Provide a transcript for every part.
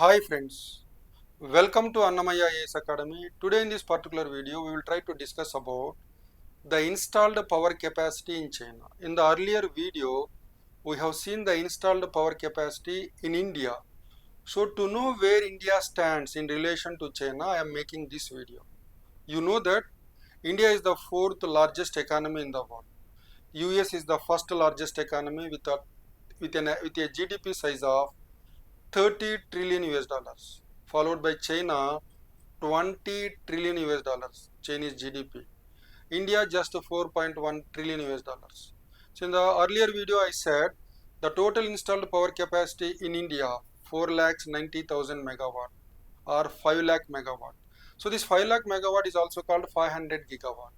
Hi friends, welcome to Annamaya AS Academy. Today in this particular video, we will try to discuss about the installed power capacity in China. In the earlier video, we have seen the installed power capacity in India. So to know where India stands in relation to China, I am making this video. You know that India is the fourth largest economy in the world. US is the first largest economy with a GDP size of 30 trillion US dollars, followed by China 20 trillion US dollars, Chinese GDP. India just 4.1 trillion US dollars. So in the earlier video I said the total installed power capacity in India 4 lakhs 90,000 megawatt or 5 lakh megawatt. So this 5 lakh megawatt is also called 500 gigawatt.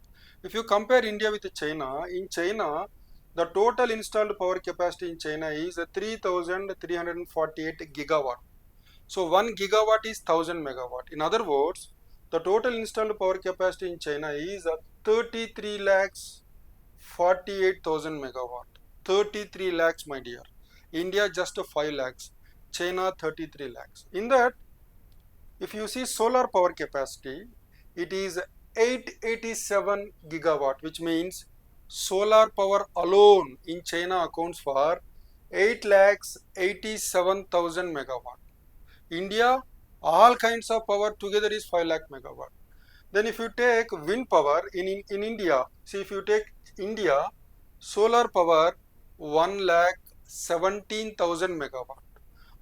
If you compare India with China, in China the total installed power capacity in China is 3,348 gigawatt. So 1 gigawatt is 1000 megawatt. In other words, the total installed power capacity in China is 33 lakhs 48,000 megawatt. 33 lakhs, my dear. India just 5 lakhs. China 33 lakhs. In that, if you see solar power capacity, it is 887 gigawatt, which means solar power alone in China accounts for 8 lakhs 87,000 megawatt. India, all kinds of power together is 5 lakh megawatt. Then if you take wind power in India, see if you take India, solar power 1 lakh 17,000 megawatt.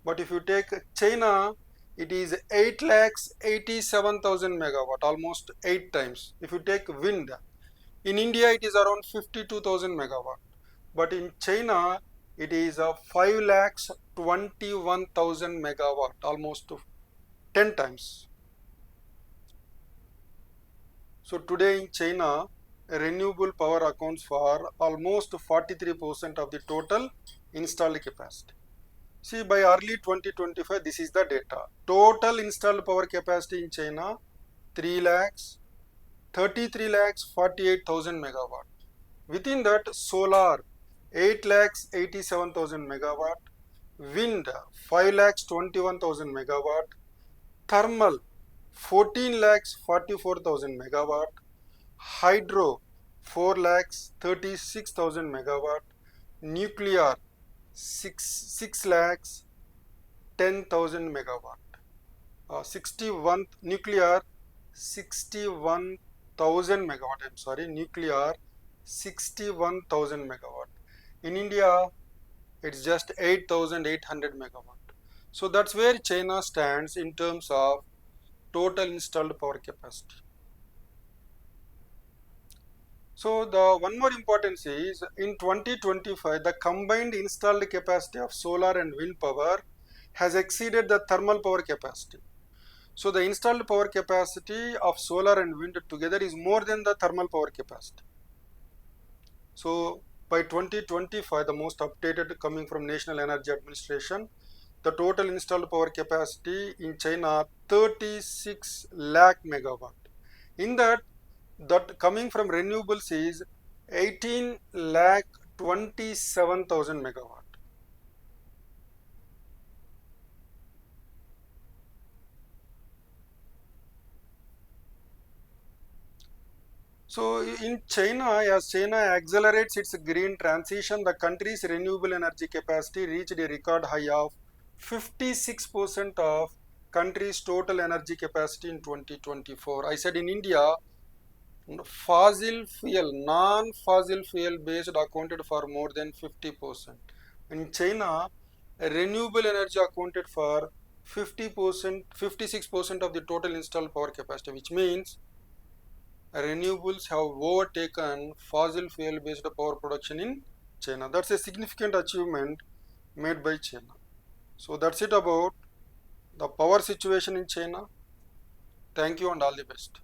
But if you take China, it is 8 lakhs 87,000 megawatt, almost 8 times. If you take wind, in India it is around 52,000 megawatt. But in China, it is 5 lakhs 21,000 megawatt, almost 10 times. So today in China, renewable power accounts for almost 43% of the total installed capacity. See, by early 2025, this is the data. Total installed power capacity in China, 3 lakhs, 33 lakhs, 48,000 megawatt. Within that, solar, 8 lakhs, 87,000 megawatt. Wind, 5 lakhs, 21,000 megawatt. Thermal, 14 lakhs, 44,000 megawatt. Hydro, 4 lakhs, 36,000 megawatt. Nuclear, 6 lakhs, 10,000 megawatt. 61 nuclear 61,000 megawatt. I'm sorry, nuclear 61,000 megawatt. In India, it's just 8,800 megawatt. So that's where China stands in terms of total installed power capacity. So the one more importance is in 2025, the combined installed capacity of solar and wind power has exceeded the thermal power capacity. So the installed power capacity of solar and wind together is more than the thermal power capacity. So by 2025, the most updated coming from National Energy Administration, the total installed power capacity in China 36 lakh megawatt. In that coming from renewables is 18 lakh 27,000 megawatt. So in China, as China accelerates its green transition, the country's renewable energy capacity reached a record high of 56% of country's total energy capacity in 2024. I said in India, fossil fuel, non-fossil fuel based accounted for more than 50%. In China, renewable energy accounted for 50%, 56% of the total installed power capacity, which means renewables have overtaken fossil fuel based power production in China. That's a significant achievement made by China. So that's it about the power situation in China. Thank you and all the best.